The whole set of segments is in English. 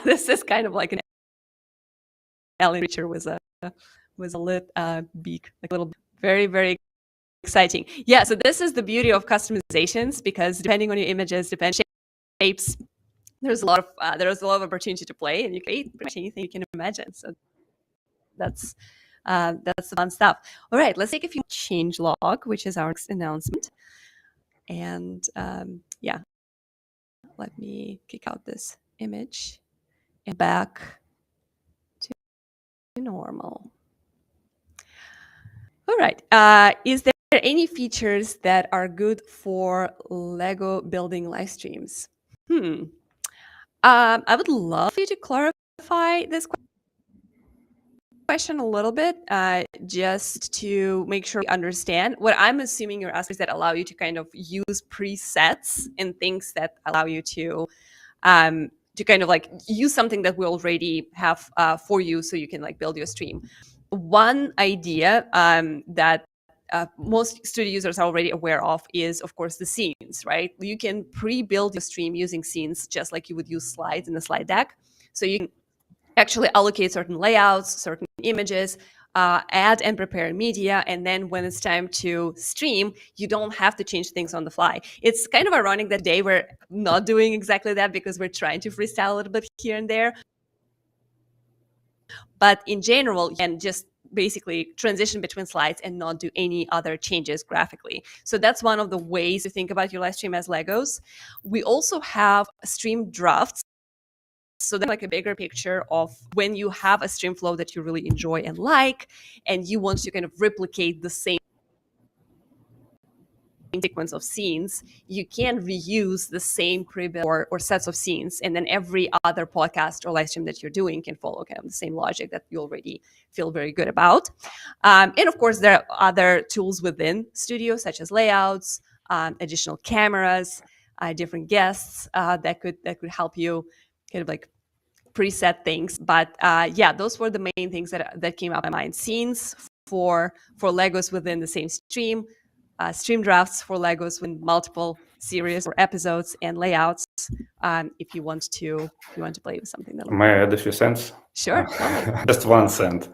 this is kind of like an alien creature with a lit beak, like a little, very, very exciting. Yeah, so this is the beauty of customizations, because depending on your images, depending on shapes, there's a lot of opportunity to play, and you can create pretty much anything you can imagine. So that's the fun stuff. All right, let's take a few change log, which is our next announcement. And yeah, let me kick out this image and back to normal. All right. Is there any features that are good for Lego building live streams? I would love you to clarify this question a little bit, just to make sure we understand. What I'm assuming you're asking is that allow you to kind of use presets and things that allow you to kind of like use something that we already have for you, so you can like build your stream. One idea that most studio users are already aware of is, of course, the scenes, right? You can pre-build your stream using scenes, just like you would use slides in a slide deck. So you can actually allocate certain layouts, certain images, add and prepare media, and then when it's time to stream, you don't have to change things on the fly. It's kind of ironic that today we're not doing exactly that, because we're trying to freestyle a little bit here and there. But in general, you can just basically transition between slides and not do any other changes graphically. So that's one of the ways to think about your live stream as Legos. We also have stream drafts. So that's like a bigger picture of when you have a stream flow that you really enjoy and like, and you want to kind of replicate the same sequence of scenes, you can reuse the same pre-built or sets of scenes, and then every other podcast or live stream that you're doing can follow kind of the same logic that you already feel very good about. And of course, there are other tools within Studio, such as layouts, additional cameras, different guests that could help you kind of like preset things. But yeah, those were the main things that came up in my mind. Scenes for Legos within the same stream, stream drafts for Legos with multiple series or episodes, and layouts if you want to play with something. May I add a few cents? Sure. Just 1 cent.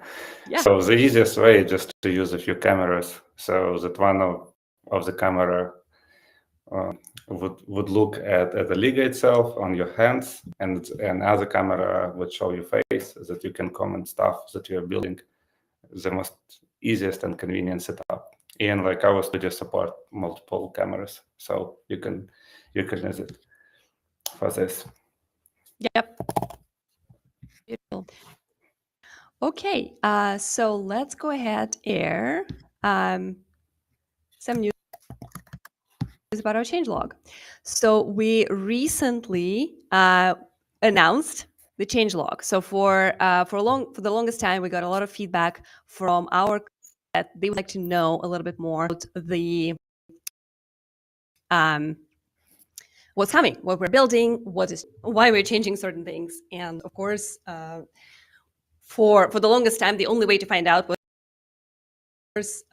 Yeah. So the easiest way is just to use a few cameras, so that one of the camera would look at the Liga itself on your hands, and another camera would show your face, that you can comment stuff that you are building. The most easiest and convenient setup. And like our studio support multiple cameras, so you can use it for this. Yep. Beautiful. Okay, so let's go ahead and air some news about our changelog. So we recently announced the changelog. So for the longest time, we got a lot of feedback from our that they would like to know a little bit more about the what's coming, what we're building, why we're changing certain things, and of course, for the longest time, the only way to find out was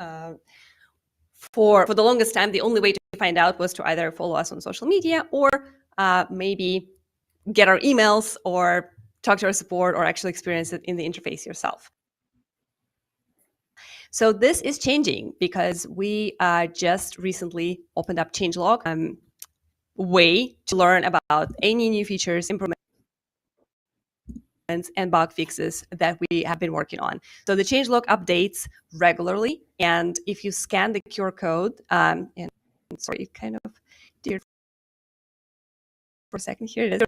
for the longest time, the only way to find out was to either follow us on social media or maybe get our emails or talk to our support or actually experience it in the interface yourself. So this is changing because we just recently opened up changelog, way to learn about any new features, improvements, and bug fixes that we have been working on. So the changelog updates regularly, and if you scan the QR code, and sorry, it kind of did for a second. Here it is.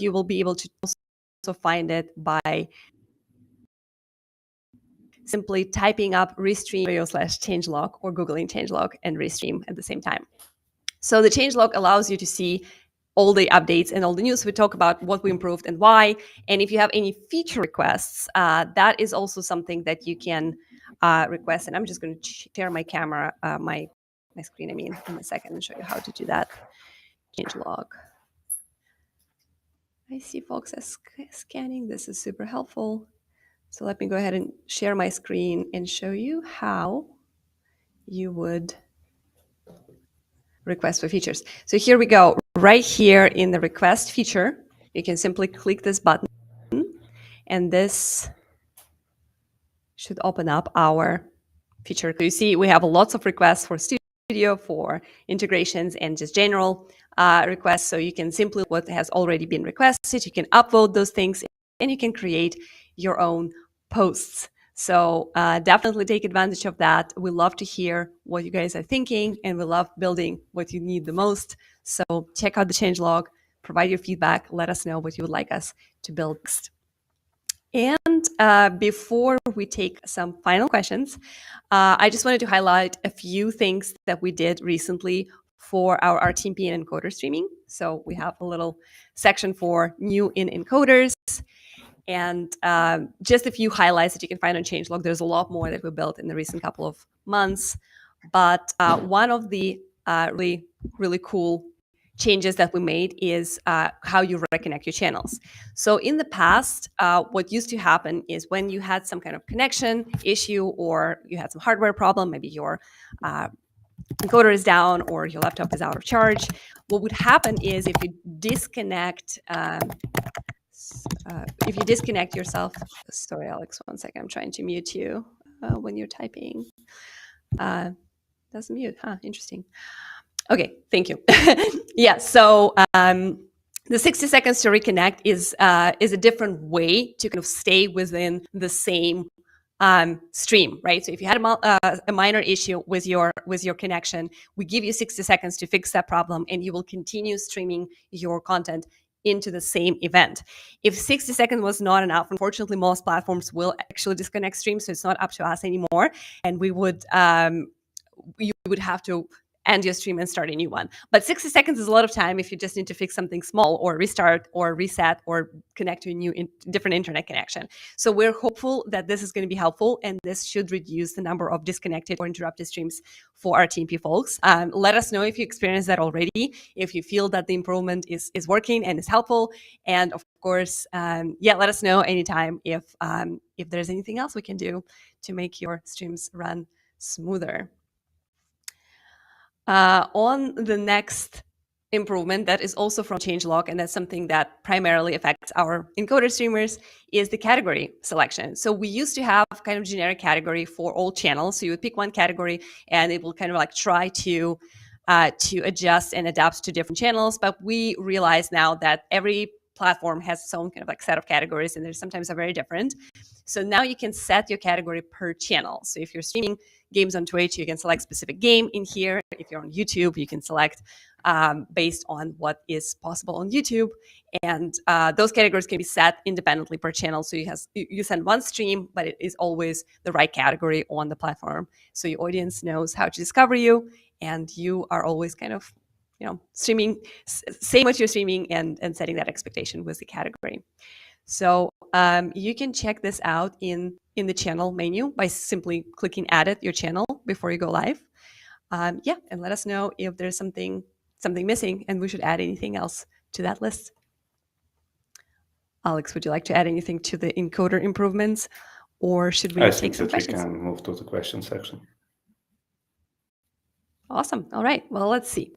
You will be able to also find it by simply typing up Restream /changelog or Googling changelog and Restream at the same time. So the changelog allows you to see all the updates and all the news. We talk about what we improved and why. And if you have any feature requests, that is also something that you can request. And I'm just going to share my camera, my screen, in a second, and show you how to do that. Changelog. I see folks are scanning. This is super helpful. So let me go ahead and share my screen and show you how you would request for features. So here we go. Right here in the request feature, you can simply click this button, and this should open up our feature. So you see we have lots of requests for studio, for integrations, and just general requests. So you can simply what has already been requested, you can upvote those things, and you can create your own posts. So definitely take advantage of that. We love to hear what you guys are thinking, and we love building what you need the most. So check out the changelog, provide your feedback, let us know what you would like us to build next. And before we take some final questions, I just wanted to highlight a few things that we did recently for our RTMP and encoder streaming. So we have a little section for new in encoders, and just a few highlights that you can find on changelog. There's a lot more that we built in the recent couple of months, but one of the really cool changes that we made is how you reconnect your channels. So in the past, what used to happen is when you had some kind of connection issue or you had some hardware problem, maybe your encoder is down or your laptop is out of charge, what would happen is if you disconnect yourself, sorry, Alex, 1 second, I'm trying to mute you when you're typing. Doesn't mute, huh? Interesting. Okay, thank you. Yeah, so the 60 seconds to reconnect is a different way to kind of stay within the same stream, right? So if you had a minor issue with your connection, we give you 60 seconds to fix that problem, and you will continue streaming your content into the same event. If 60 seconds was not enough, unfortunately, most platforms will actually disconnect streams, so it's not up to us anymore, and you would have to end your stream and start a new one. But 60 seconds is a lot of time if you just need to fix something small or restart or reset or connect to a new different internet connection. So we're hopeful that this is going to be helpful, and this should reduce the number of disconnected or interrupted streams for our TMP folks. Let us know if you experienced that already, if you feel that the improvement is working and is helpful. And of course, let us know anytime if there's anything else we can do to make your streams run smoother. On the next improvement that is also from changelog, and that's something that primarily affects our encoder streamers, is the category selection. So we used to have kind of generic category for all channels. So you would pick one category and it will kind of like try to adjust and adapt to different channels. But we realize now that every platform has its own kind of like set of categories, and they sometimes are very different. So now you can set your category per channel. So if you're streaming games on Twitch, you can select specific game in here. If you're on YouTube, you can select based on what is possible on YouTube. And those categories can be set independently per channel. So you send one stream, but it is always the right category on the platform. So your audience knows how to discover you, and you are always kind of, streaming, saying what you're streaming and setting that expectation with the category. So you can check this out in the channel menu by simply clicking edit your channel before you go live. And let us know if there's something missing and we should add anything else to that list. Alex, would you like to add anything to the encoder improvements, or should we take some questions? I think that we can move to the question section. Awesome. All right. Well, let's see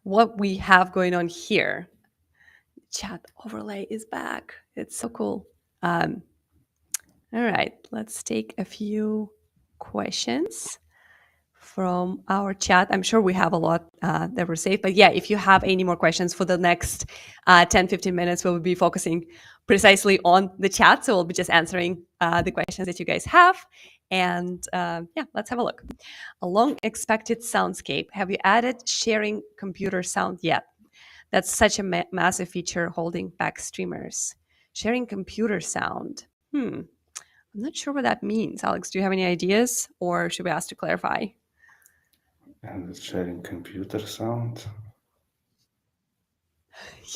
what we have going on here. Chat overlay is back. It's so cool. All right. Let's take a few questions from our chat. I'm sure we have a lot that were saved. But yeah, if you have any more questions for the next 10-15 minutes, we'll be focusing precisely on the chat. So we'll be just answering the questions that you guys have. And let's have a look. A long expected soundscape. Have you added sharing computer sound yet? That's such a massive feature holding back streamers. Sharing computer sound. I'm not sure what that means. Alex, do you have any ideas, or should we ask to clarify? And it's sharing computer sound.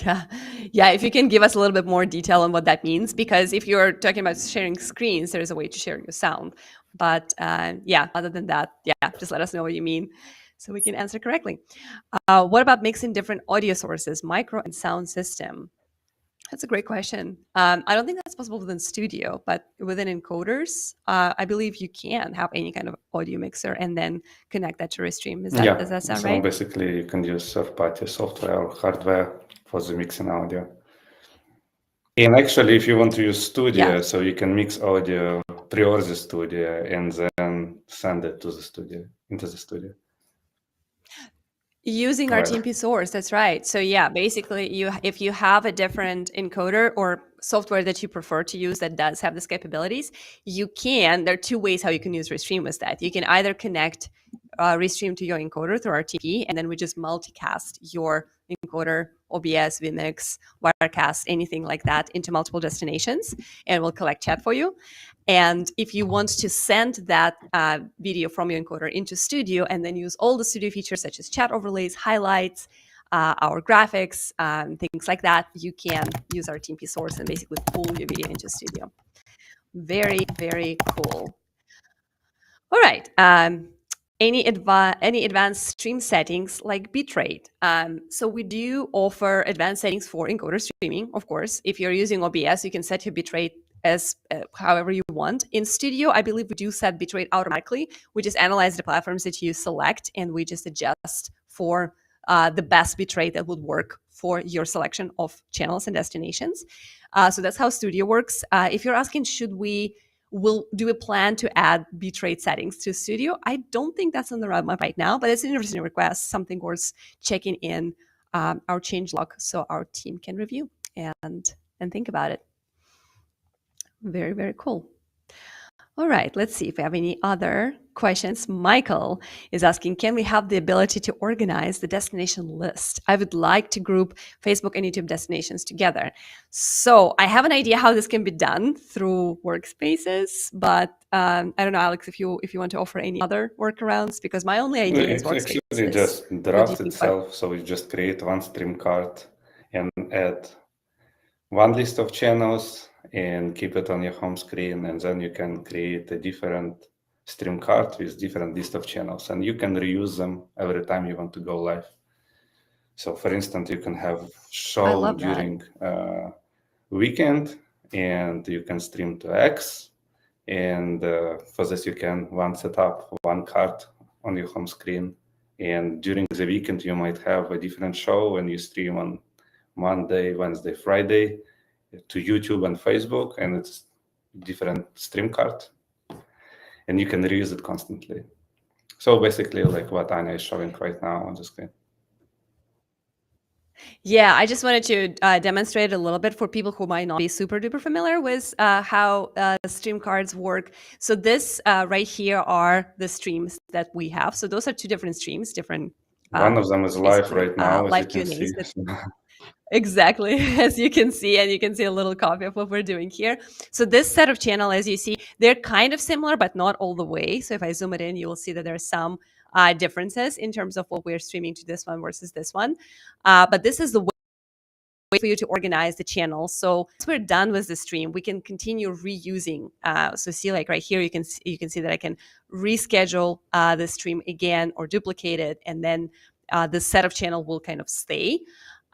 Yeah. If you can give us a little bit more detail on what that means, because if you're talking about sharing screens, there's a way to share your sound. But other than that, just let us know what you mean so we can answer correctly. What about mixing different audio sources, micro and sound system? That's a great question. I don't think that's possible within Studio, but within encoders, I believe you can have any kind of audio mixer and then connect that to Restream. Does that sound so right? basically you can use third-party software or hardware for the mixing audio. And actually, if you want to use Studio, Yeah. so you can mix audio pre-order the Studio and then send it to the studio, into the studio. Using our Right. TMP source, that's right. So yeah, basically, if you have a different encoder or software that you prefer to use that does have these capabilities, you can. There are two ways how you can use Restream with that. You can either connect Restream to your encoder through RTP, and then we just multicast your encoder, OBS, vMix, Wirecast, anything like that into multiple destinations, and we'll collect chat for you. And if you want to send that video from your encoder into Studio and then use all the Studio features such as chat overlays, highlights, our graphics, things like that, you can use our TMP source and basically pull your video into Studio. Very, very cool. All right. Any advanced stream settings like bitrate? So we do offer advanced settings for encoder streaming. Of course, if you're using OBS, you can set your bitrate as however you want. In Studio, I believe we do set bitrate automatically. We just analyze the platforms that you select, and we just adjust for the best bitrate that would work for your selection of channels and destinations. So that's how Studio works. If you're asking, will do a plan to add bitrate settings to Studio? I don't think that's on the roadmap right now, but it's an interesting request, something worth checking in our changelog so our team can review and think about it. Very, very cool. All right, let's see if we have any other questions. Michael is asking, can we have the ability to organize the destination list? I would like to group Facebook and YouTube destinations together. So I have an idea how this can be done through workspaces, but I don't know, Alex, if you want to offer any other workarounds, because my only idea is workspaces. Actually, just draft itself. So you just create one stream card and add one list of channels and keep it on your home screen, and then you can create a different stream card with different list of channels, and you can reuse them every time you want to go live. So for instance, you can have show during weekend and you can stream to X, and for this you can set up one card on your home screen, and during the weekend you might have a different show and you stream on Monday, Wednesday, Friday to YouTube and Facebook, and it's different stream card, and you can reuse it constantly. So basically, like what Anya is showing right now on the screen. Yeah, I just wanted to demonstrate a little bit for people who might not be super duper familiar with how stream cards work. So this right here are the streams that we have. So those are two different streams, different. One of them is live right now, live as you can see. Exactly, as you can see, and you can see a little copy of what we're doing here. So this set of channel, as you see, they're kind of similar, but not all the way. So if I zoom it in, you will see that there are some differences in terms of what we're streaming to this one versus this one. But this is the way for you to organize the channels. So once we're done with the stream, we can continue reusing. So see, like right here, you can see that I can reschedule the stream again or duplicate it, and then the set of channel will kind of stay.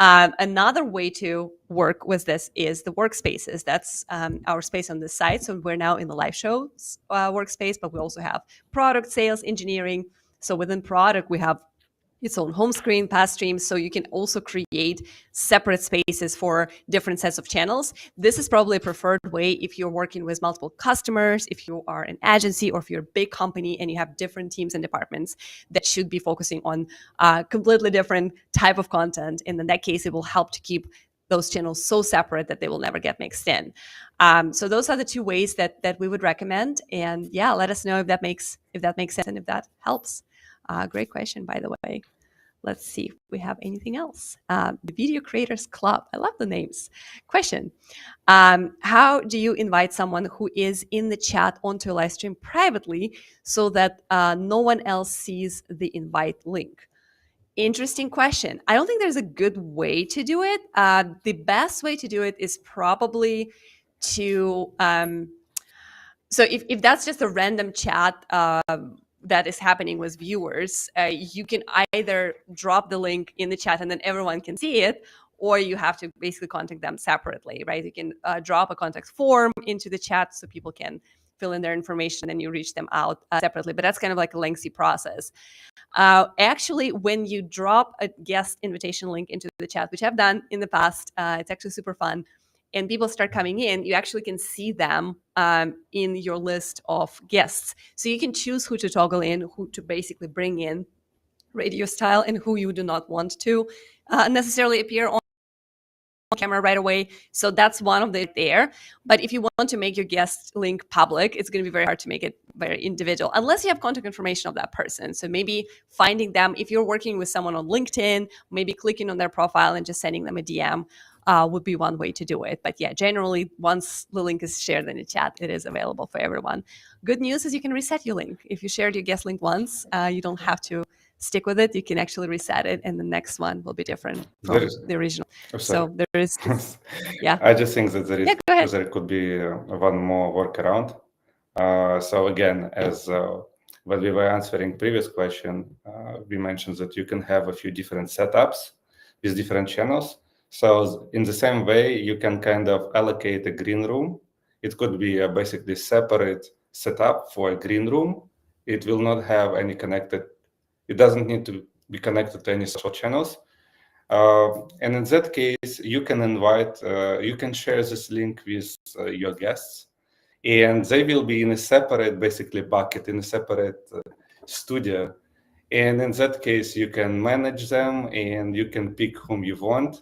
Another way to work with this is the workspaces. That's our space on this site. So we're now in the live shows workspace, but we also have product, sales, engineering. So within product, we have its own home screen, past streams, so you can also create separate spaces for different sets of channels. This is probably a preferred way if you're working with multiple customers, if you are an agency, or if you're a big company and you have different teams and departments that should be focusing on completely different type of content. And in that case, it will help to keep those channels so separate that they will never get mixed in. So those are the two ways that we would recommend. And yeah, let us know if that makes sense and if that helps. Great question, by the way. Let's see if we have anything else. The Video Creators Club. I love the names. Question. How do you invite someone who is in the chat onto a live stream privately so that no one else sees the invite link? Interesting question. I don't think there's a good way to do it. The best way to do it is probably to... so if that's just a random chat that is happening with viewers, you can either drop the link in the chat and then everyone can see it, or you have to basically contact them separately, right? You can drop a contact form into the chat so people can fill in their information and you reach them out separately. But that's kind of like a lengthy process. Actually, when you drop a guest invitation link into the chat, which I've done in the past, it's actually super fun, and people start coming in, you actually can see them in your list of guests. So you can choose who to toggle in, who to basically bring in radio style, and who you do not want to necessarily appear on camera right away. So that's one of the there. But if you want to make your guest link public, it's going to be very hard to make it very individual unless you have contact information of that person. So maybe finding them, if you're working with someone on LinkedIn, maybe clicking on their profile and just sending them a DM would be one way to do it. But yeah, generally, once the link is shared in the chat, it is available for everyone. Good news is you can reset your link. If you shared your guest link once, you don't have to stick with it. You can actually reset it, and the next one will be different from the original. So there is, yeah. I just think that there could be one more workaround. So again, as when we were answering previous question, we mentioned that you can have a few different setups with different channels. So in the same way, you can kind of allocate a green room. It could be a basically separate setup for a green room. It will not have any connected. It doesn't need to be connected to any social channels. And in that case, you can invite, you can share this link with your guests, and they will be in a separate, basically, bucket, in a separate studio. And in that case, you can manage them and you can pick whom you want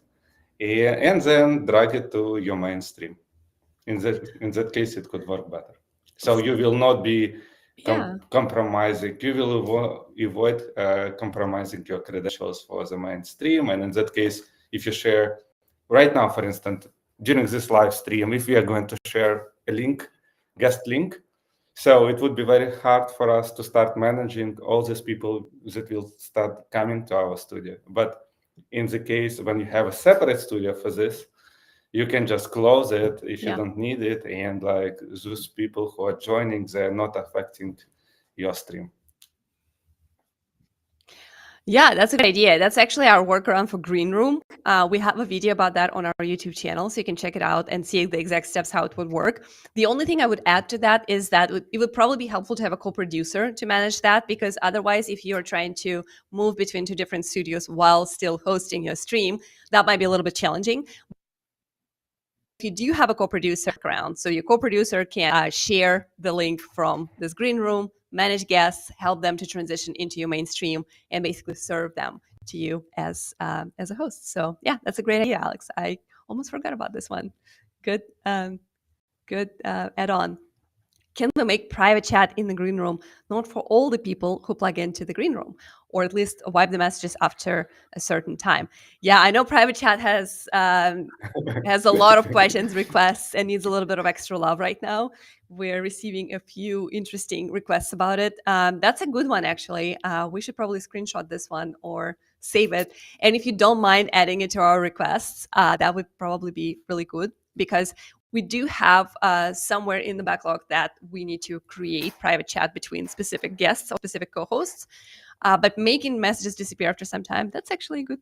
and then drag it to your mainstream. In that case, it could work better. So you will not be compromising. You will avoid compromising your credentials for the mainstream. And in that case, if you share right now, for instance, during this live stream, if we are going to share a link, guest link, so it would be very hard for us to start managing all these people that will start coming to our studio. But in the case when you have a separate studio for this, you can just close it if you don't need it, and like those people who are joining, they're not affecting your stream. Yeah, that's a good idea. That's actually our workaround for Green Room. We have a video about that on our YouTube channel, so you can check it out and see the exact steps how it would work. The only thing I would add to that is that it would probably be helpful to have a co-producer to manage that, because otherwise, if you're trying to move between two different studios while still hosting your stream, that might be a little bit challenging. If you do have a co-producer background, so your co-producer can share the link from this green room, manage guests, help them to transition into your mainstream, and basically serve them to you as a host. So yeah, that's a great idea, Alex. I almost forgot about this one. Good add-on. Can we make private chat in the green room not for all the people who plug into the green room, or at least wipe the messages after a certain time? Yeah, I know private chat has a lot of questions, requests, and needs a little bit of extra love right now. We're receiving a few interesting requests about it. That's a good one, actually. We should probably screenshot this one or save it. And if you don't mind adding it to our requests, that would probably be really good, because we do have somewhere in the backlog that we need to create private chat between specific guests or specific co-hosts. But making messages disappear after some time, that's actually a good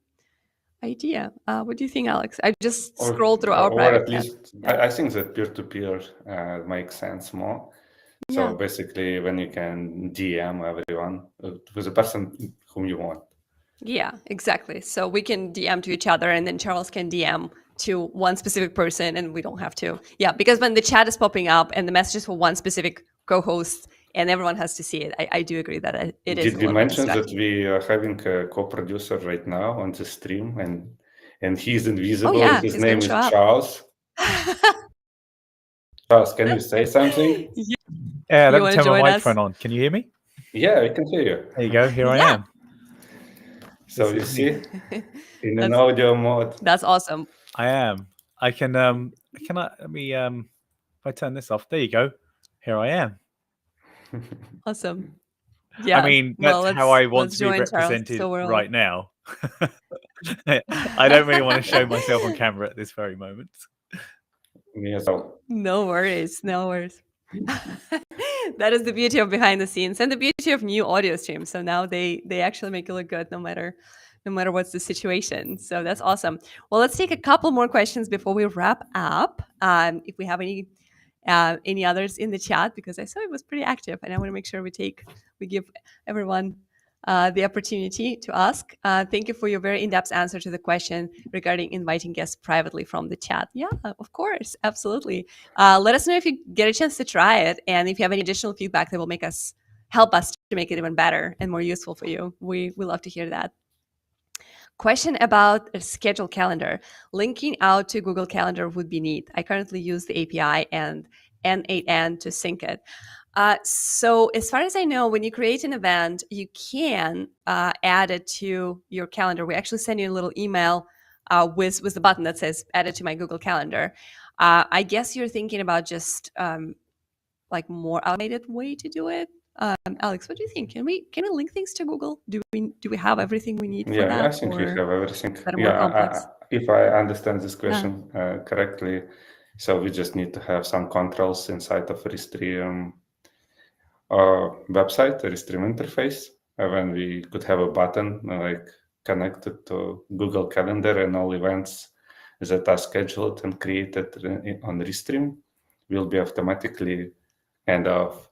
idea. What do you think, Alex? I just scrolled through our private at least, chat. I think that peer-to-peer makes sense more. So basically, when you can DM everyone with the person whom you want. Yeah, exactly. So we can DM to each other, and then Charles can DM to one specific person, and we don't have to. Yeah, because when the chat is popping up and the messages for one specific co-host, and everyone has to see it, I do agree that it is. Did we mention that we are having a co-producer right now on the stream, and he's invisible? Oh, yeah, His name is Charles. Charles, can you say something? Yeah, let me turn my microphone on. Can you hear me? Yeah, I can hear you. There you go. Here I am. So you see, in an audio mode. That's awesome. I am. I can. Can I? Let me. If I turn this off, there you go. Here I am. Awesome. Yeah. I mean, that's how I want to be represented right now. I don't really want to show myself on camera at this very moment. No worries. No worries. That is the beauty of behind the scenes and the beauty of new audio streams. So now they actually make it look good no matter no matter what's the situation. So that's awesome. Well, let's take a couple more questions before we wrap up. If we have any others in the chat, because I saw it was pretty active, and I want to make sure we give everyone the opportunity to ask. Thank you for your very in-depth answer to the question regarding inviting guests privately from the chat. Yeah, of course, absolutely. Let us know if you get a chance to try it, and if you have any additional feedback that will help us to make it even better and more useful for you. We love to hear that. Question about a schedule calendar. Linking out to Google Calendar would be neat. I currently use the API and N8N to sync it. So as far as I know, when you create an event, you can add it to your calendar. We actually send you a little email with the button that says add it to my Google Calendar. I guess you're thinking about just like more automated way to do it. Alex, what do you think? Can we link things to Google? Do we have everything we need for that? Yeah, I think we have everything. More complex? If I understand this question correctly, so we just need to have some controls inside of Restream website, Restream interface, when we could have a button like connected to Google Calendar, and all events that are scheduled and created on Restream will be automatically kind of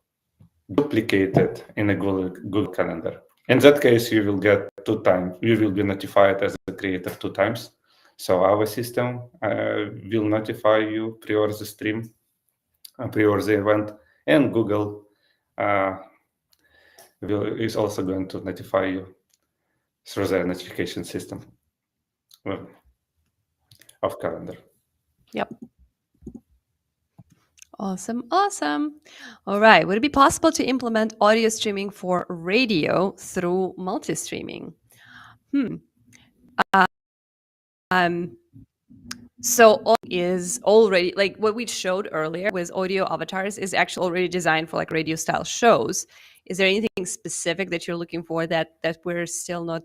duplicated in a Google Calendar. In that case, you will get 2 times. You will be notified as a creator 2 times. So our system will notify you prior the stream, prior the event, and Google is also going to notify you through their notification system of calendar. Yep. Awesome. All right. Would it be possible to implement audio streaming for radio through multi-streaming? So is already, like what we showed earlier with audio avatars, is actually already designed for like radio style shows. Is there anything specific that you're looking for that we're still not?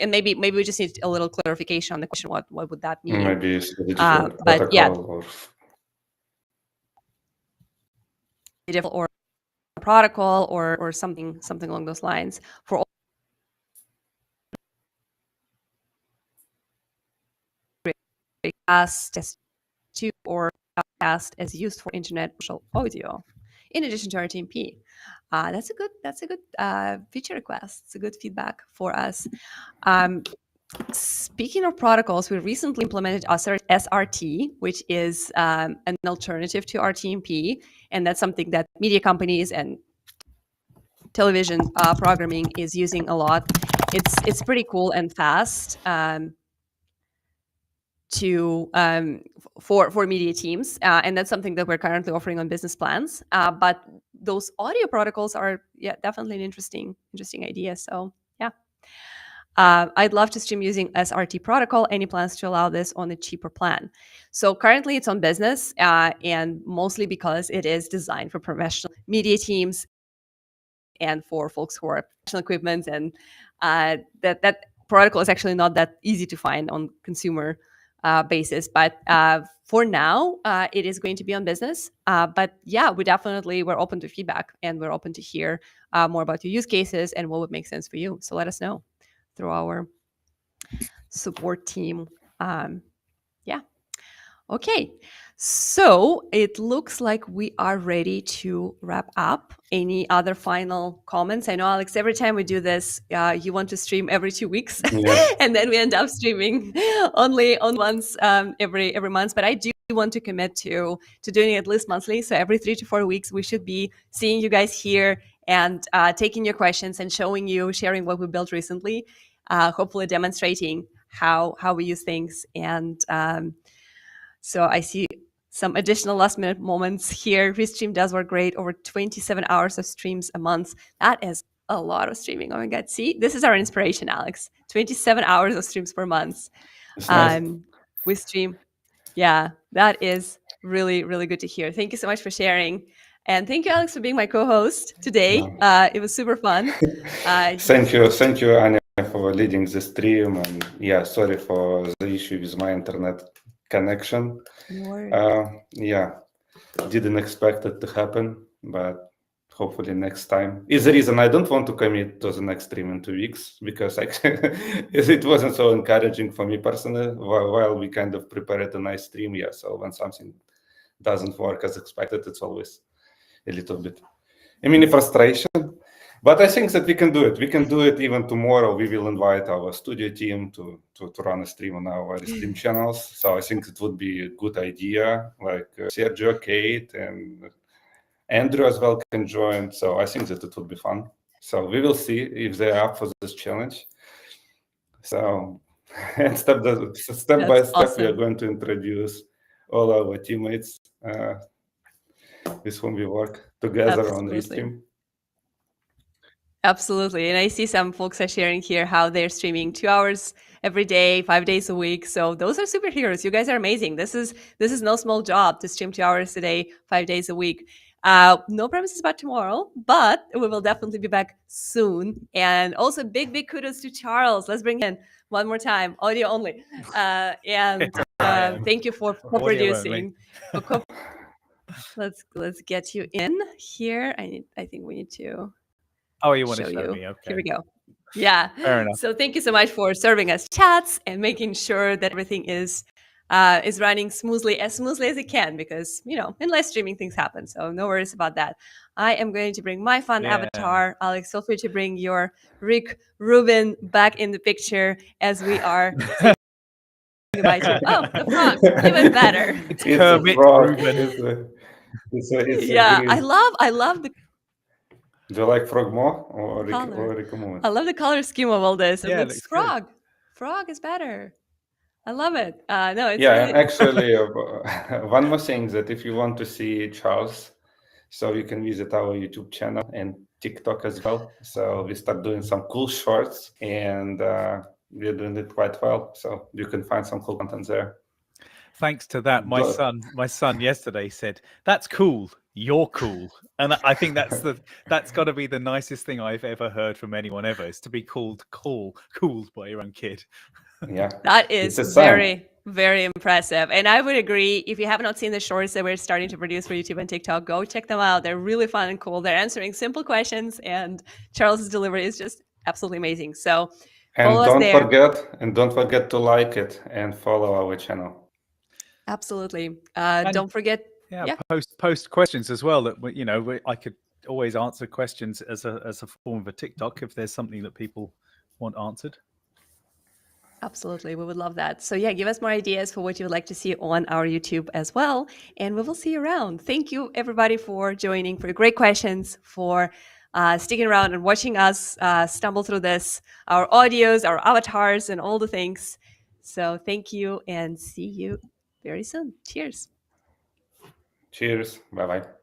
And maybe we just need a little clarification on the question. What would that mean? Maybe it's digital protocol or protocol or something along those lines for broadcast to or broadcast as used for internet audio, in addition to RTMP. That's a good feature request. It's a good feedback for us. Speaking of protocols, we recently implemented SRT, which is an alternative to RTMP, and that's something that media companies and television programming is using a lot. It's pretty cool and fast for media teams, and that's something that we're currently offering on business plans. But those audio protocols are definitely an interesting idea. So yeah. I'd love to stream using SRT protocol. Any plans to allow this on a cheaper plan? So currently it's on business, and mostly because it is designed for professional media teams and for folks who are professional equipment, and that protocol is actually not that easy to find on consumer basis. But for now, it is going to be on business. But yeah, we're open to feedback, and we're open to hear more about your use cases and what would make sense for you. So let us know through our support team. Yeah. Okay. So it looks like we are ready to wrap up. Any other final comments? I know, Alex, every time we do this, you want to stream every 2 weeks, and then we end up streaming only on once every month. But I do want to commit to doing it at least monthly. So every 3 to 4 weeks, we should be seeing you guys here and taking your questions and sharing what we built recently, hopefully demonstrating how we use things. And so I see some additional last minute moments here. Restream does work great. Over 27 hours of streams a month. That is a lot of streaming. Oh my God. See, this is our inspiration, Alex. 27 hours of streams per month. With Stream. Yeah, that is really, really good to hear. Thank you so much for sharing. And thank you, Alex, for being my co-host today. It was super fun. Thank you, Anya, for leading the stream. And yeah, sorry for the issue with my internet connection. Didn't expect it to happen, but hopefully next time. Is the reason I don't want to commit to the next stream in 2 weeks, because it wasn't so encouraging for me personally while we kind of prepared a nice stream. Yeah, so when something doesn't work as expected, it's always a little bit a mini frustration. But I think that we can do it. We can do it even tomorrow. We will invite our studio team to run a stream on our Restream channels. So I think it would be a good idea. Like Sergio, Kate, and Andrew as well can join. So I think that it would be fun. So we will see if they're up for this challenge. So, and step by step, awesome. We are going to introduce all our teammates with whom we work together on Restream. Absolutely. And I see some folks are sharing here how they're streaming 2 hours every day, 5 days a week. So those are superheroes. You guys are amazing. This is no small job to stream 2 hours a day, 5 days a week. No promises about tomorrow, but we will definitely be back soon. And also big kudos to Charles. Let's bring in one more time, audio only. Thank you for co-producing. Let's get you in here. I think we need to. Oh, you want to show me? Okay. Here we go. Yeah. Fair enough. So thank you so much for serving us chats and making sure that everything is running smoothly as it can, because, in live streaming things happen. So no worries about that. I am going to bring my fun avatar. Alex, feel free to bring your Rick Rubin back in the picture as we are saying goodbye to. Oh, the frog, even better. It's a frog. I love the. Do you like frog more or Rick Moment? I love the color scheme of all this. It looks frog. Good. Frog is better. I love it. No, it's really... and actually, one more thing, that if you want to see Charles, so you can visit our YouTube channel and TikTok as well. So we start doing some cool shorts, and we're doing it quite well. So you can find some cool content there. Thanks to that, my son yesterday said, "That's cool. You're cool." And I think that's got to be the nicest thing I've ever heard from anyone ever, is to be called cool by your own kid. Yeah, that is very, very impressive. And I would agree. If you have not seen the shorts that we're starting to produce for YouTube and TikTok, go check them out. They're really fun and cool. They're answering simple questions, and Charles's delivery is just absolutely amazing. So follow us there. Don't forget to like it and follow our channel. Absolutely. Don't forget. Post questions as well. That I could always answer questions as a form of a TikTok if there's something that people want answered. Absolutely, we would love that. So give us more ideas for what you would like to see on our YouTube as well, and we will see you around. Thank you everybody for joining, for your great questions, for sticking around and watching us stumble through this, our audios, our avatars, and all the things. So thank you, and see you very soon. Cheers. Cheers. Bye-bye.